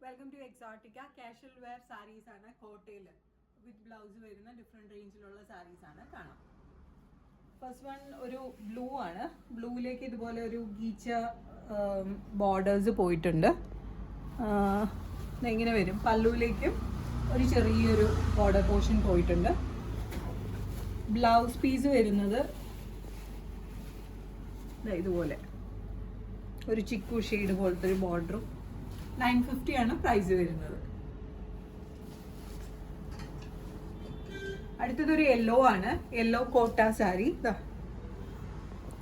Welcome to Exotica. Casual wear sarees ആണ്. കോട്ടയിൽ with blouse വരുന്ന ഡിഫറെൻറ്റ് റേഞ്ചിലുള്ള സാരീസ് ആണ്. കാണാം. ഫസ്റ്റ് വൺ ഒരു ബ്ലൂ ആണ്. ബ്ലൂവിലേക്ക് ഇതുപോലെ ഒരു ഗീച്ച ബോർഡേഴ്സ് പോയിട്ടുണ്ട്. ഇങ്ങനെ വരും. പല്ലുവിലേക്കും ഒരു ചെറിയൊരു ബോർഡർ പോർഷൻ പോയിട്ടുണ്ട്. ബ്ലൗസ് പീസ് വരുന്നത് ഇതുപോലെ ഒരു ചിക്കു ഷെയ്ഡ് പോലത്തെ ഒരു ബോർഡറും 950 ആണ് പ്രൈസ് വരുന്നത്. അടുത്തതൊരു യെല്ലോ ആണ്. യെല്ലോ കോട്ട സാരി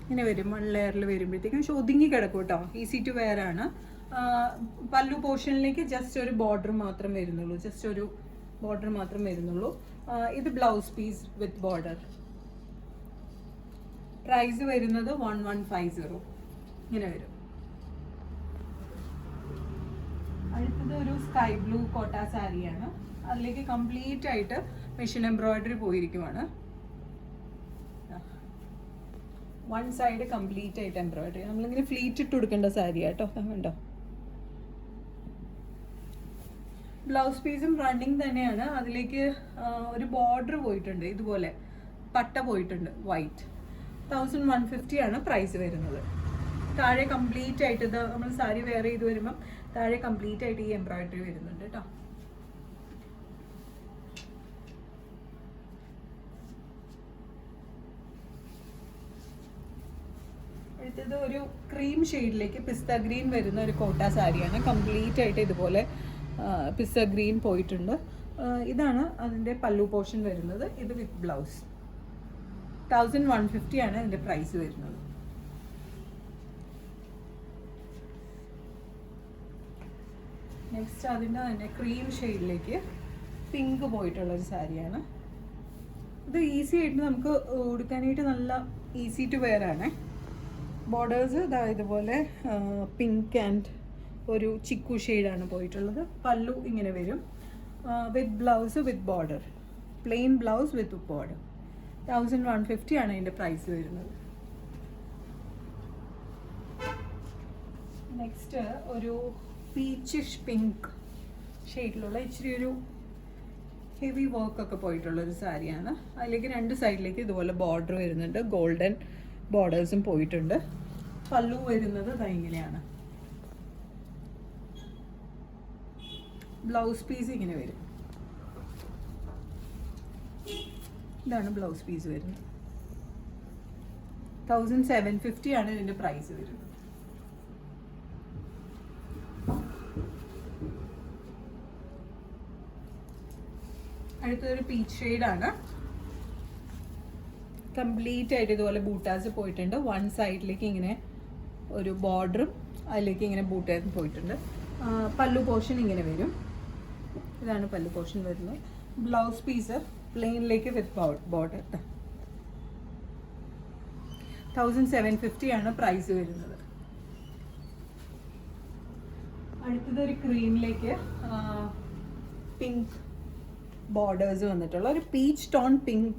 ഇങ്ങനെ വരും. 1 ലെയറിൽ വരുമ്പോഴത്തേക്കും പക്ഷെ ഒതുങ്ങി കിടക്കും കേട്ടോ. ഈസി ടു വെയർ ആണ്. പല്ലു പോർഷനിലേക്ക് ജസ്റ്റ് ഒരു ബോർഡർ മാത്രം വരുന്നുള്ളൂ. ഇത് blouse piece with border. Price വരുന്നത് 1150 ഇങ്ങനെ വരും. അടുത്തത് ഒരു സ്കൈ ബ്ലൂ കോട്ട സാരിയാണ്. അതിലേക്ക് കംപ്ലീറ്റ് ആയിട്ട് മെഷീൻ എംബ്രോയിഡറി പോയിരിക്കുവാണ്. വൺ സൈഡ് കംപ്ലീറ്റ് ആയിട്ട് എംബ്രോയിഡറി. നമ്മളിങ്ങനെ ഫ്ലീറ്റ് ഇട്ട് കൊടുക്കേണ്ട സാരി കേട്ടോ. കണ്ടോ, ബ്ലൗസ് പീസും റണ്ണിങ് തന്നെയാണ്. അതിലേക്ക് ഒരു ബോർഡർ പോയിട്ടുണ്ട്. ഇതുപോലെ പട്ട പോയിട്ടുണ്ട് വൈറ്റ്. 1150 ആണ് പ്രൈസ് വരുന്നത്. താഴെ കംപ്ലീറ്റ് ആയിട്ട് ഇത് നമ്മൾ സാരി വെയർ ചെയ്ത് വരുമ്പം താഴെ കംപ്ലീറ്റ് ആയിട്ട് ഈ എംബ്രോയിഡറി വരുന്നുണ്ട് കേട്ടോ. അടുത്തത് ഒരു ക്രീം ഷെയ്ഡിലേക്ക് പിസ്ത ഗ്രീൻ വരുന്ന ഒരു കോട്ട സാരിയാണ്. കംപ്ലീറ്റ് ആയിട്ട് ഇതുപോലെ പിസ്ത ഗ്രീൻ പോയിട്ടുണ്ട്. ഇതാണ് അതിൻ്റെ പല്ലു പോർഷൻ വരുന്നത്. ഇത് വിത്ത് ബ്ലൗസ്. 1150 ആണ് ഇതിൻ്റെ പ്രൈസ് വരുന്നത്. നെക്സ്റ്റ് അതിൻ്റെ തന്നെ ക്രീം ഷെയ്ഡിലേക്ക് പിങ്ക് പോയിട്ടുള്ളൊരു സാരിയാണ്. ഇത് ഈസി ആയിട്ട് നമുക്ക് ഉടുക്കാനായിട്ട് നല്ല ഈസി ടു വെയർ ആണ്. ബോർഡേഴ്സ് ഇതുപോലെ പിങ്ക് ആൻഡ് ഒരു ചിക്കു ഷെയ്ഡാണ് പോയിട്ടുള്ളത്. പല്ലു ഇങ്ങനെ വരും. With blouse with border. Plain blouse with border. 1150 ആണ് ഇതിൻ്റെ പ്രൈസ് വരുന്നത്. നെക്സ്റ്റ് ഒരു പീച്ചിഷ് പിങ്ക് ഷെയ്ഡിലുള്ള ഇച്ചിരി ഒരു ഹെവി വർക്കൊക്കെ പോയിട്ടുള്ളൊരു സാരിയാണ്. അതിലേക്ക് 2 സൈഡിലേക്ക് ഇതുപോലെ ബോർഡർ വരുന്നുണ്ട്. ഗോൾഡൻ ബോർഡേഴ്സും പോയിട്ടുണ്ട്. പല്ലു വരുന്നത് ഇങ്ങനെയാണ്. ബ്ലൗസ് പീസ് ഇങ്ങനെ വരും. ഇതാണ് ബ്ലൗസ് പീസ് വരുന്നത്. 1750 ആണ് ഇതിൻ്റെ പ്രൈസ് വരുന്നത്. അടുത്തൊരു പീച്ച് ഷെയ്ഡാണ്. കംപ്ലീറ്റ് ആയിട്ട് ഇതുപോലെ ബൂട്ടാസ് പോയിട്ടുണ്ട്. വൺ സൈഡിലേക്ക് ഇങ്ങനെ ഒരു ബോർഡറും അതിലേക്ക് ഇങ്ങനെ ബൂട്ടാസ് പോയിട്ടുണ്ട്. പല്ലു പോർഷൻ ഇങ്ങനെ വരും. ഇതാണ് പല്ലു പോർഷൻ വരുന്നത്. ബ്ലൗസ് പീസ് പ്ലെയിനിലേക്ക് വിത്ത് ബോർഡർ. 1750 ആണ് പ്രൈസ് വരുന്നത്. അടുത്തതൊരു ക്രീമിലേക്ക് പിങ്ക് ബോർഡേഴ്സ് വന്നിട്ടുള്ള ഒരു പീച്ച് ടോൺ പിങ്ക്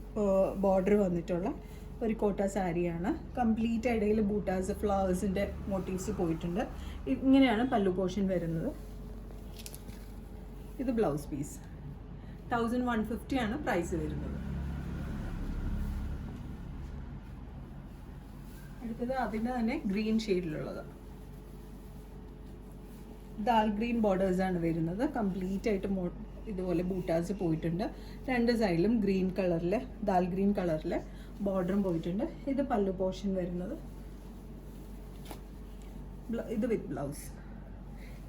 ബോർഡർ വന്നിട്ടുള്ള ഒരു കോട്ട സാരിയാണ്. കംപ്ലീറ്റ് ഇടയിൽ ബൂട്ടാസ് ഫ്ലവേഴ്സിൻ്റെ മോട്ടീവ്സ് പോയിട്ടുണ്ട്. ഇങ്ങനെയാണ് പല്ലു പോർഷൻ വരുന്നത്. ഇത് ബ്ലൗസ് പീസ്. 1150 ആണ് പ്രൈസ് വരുന്നത്. അടുത്തത് അതിൻ്റെ തന്നെ ഗ്രീൻ ഷെയ്ഡിലുള്ളത്. ഡാർക്ക് ഗ്രീൻ ബോർഡേഴ്സ് ആണ് വരുന്നത്. കംപ്ലീറ്റ് ആയിട്ട് ഇതുപോലെ ബൂട്ടാസ് പോയിട്ടുണ്ട്. 2 സൈഡിലും ഗ്രീൻ കളറിൽ ഡാർക്ക് ഗ്രീൻ കളറിൽ ബോർഡറും പോയിട്ടുണ്ട്. ഇത് പല്ലു പോർഷൻ വരുന്നത്. ഇത് with blouse.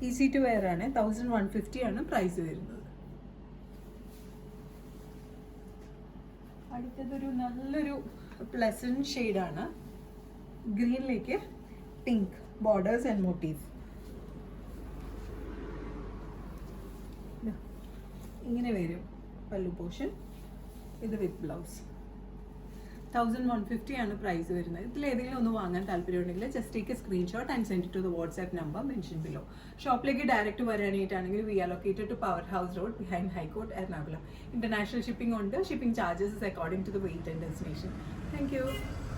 Easy to wear ആണ്. 1150 ആണ് പ്രൈസ് വരുന്നത്. അടുത്തതൊരു നല്ലൊരു പ്ലസന്റ് ഷെയ്ഡാണ്. ഗ്രീനിലേക്ക് പിങ്ക് ബോർഡേഴ്സ് ആൻഡ് മോട്ടീവ്. ഇങ്ങനെ വരും പല്ലു പോർഷൻ. ഇത് വിത്ത് ബ്ലൗസ്. 1150 ആണ് പ്രൈസ് വരുന്നത്. ഇതിലേതെങ്കിലും ഒന്ന് വാങ്ങാൻ താല്പര്യമുണ്ടെങ്കിൽ just take a screenshot and send to the WhatsApp number mention below. ഷോപ്പിലേക്ക് ഡയറക്റ്റ് വരാനായിട്ടാണെങ്കിൽ we are located to power house road behind high court Ernakulam. International shipping ഉണ്ട്. Shipping charges is according to the weight and destination. Thank U.